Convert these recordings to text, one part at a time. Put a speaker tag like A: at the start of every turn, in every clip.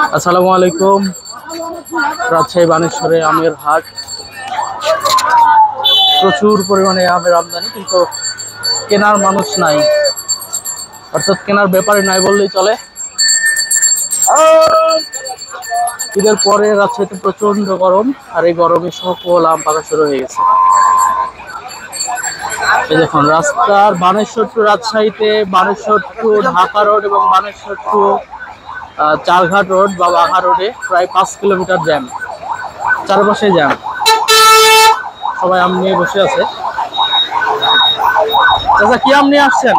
A: আসসালামু আলাইকুম। রাজশাহী বানেশ্বরে আমের হাট। প্রচুর পরিমাণে আমের আমদানি, কিন্তু কেনার মানুষ নাই, অর্থাৎ কেনার ব্যাপারে নাই বললেই চলে। ঈদের পরে রাজশাহীতে প্রচন্ড গরম, আর এই গরমে সকল আম পাকা শুরু হয়ে গেছে। এই দেখুন, রাস্তার বানেশ্বর টু রাজশাহীতে, বানেশ্বর টু ঢাকা রোড এবং বানেশ্বর টু চারঘাট রোড বা বাঘা রোডে প্রায় 5 কিলোমিটার জ্যাম, চারপাশে জ্যাম। সবাই আম নিয়ে বসে আছে। চাচা, কি আম নিয়ে আসছেন?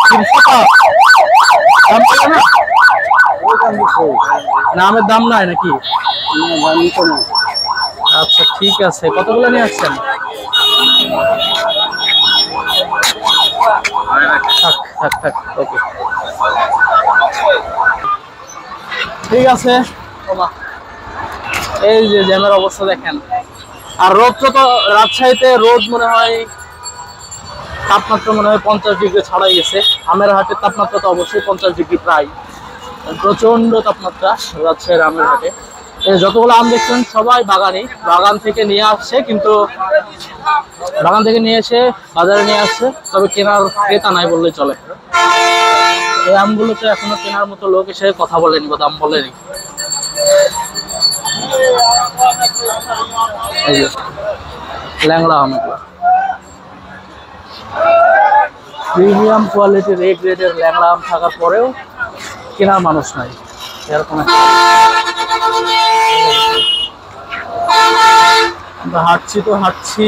A: 300 টাকা দাম পাবে না? না, আমের দাম নাই নাকি? আচ্ছা, ঠিক আছে। কতগুলো নিয়ে আসছেন? থাক থাক থাক, ওকে, ঠিক আছে। এই যে জ্যামের অবস্থা দেখেন। আর রোদটা তো রাজশাহীতে রোদ মনে হয়, তাপমাত্রা মনে হয় 50 ডিগ্রি ছাড়াই গেছে। আমের হাটের তাপমাত্রা তো অবশ্যই 50 ডিগ্রি প্রায়। প্রচন্ড তাপমাত্রা রাজশাহীর আমের হাটে। যতগুলো আম দেখছেন সবাই বাগানি, বাগান থেকে নিয়ে আসছে, কিন্তু বাগান থেকে নিয়ে এসে বাজারে নিয়ে আসছে, তবে কেনার ক্রেতা নাই বললেই চলে। এই আমগুলোতে এখনো কেনার মতো লোক এসে কথা বলেনি বা দাম বলেনি। ল্যাংড়া আম, প্রিমিয়াম কোয়ালিটির এ গ্রেডের ল্যাংড়া আম থাকার পরেও কেনার মানুষ নাই, এরকম। আমরা হাঁটছি তো হাঁটছি,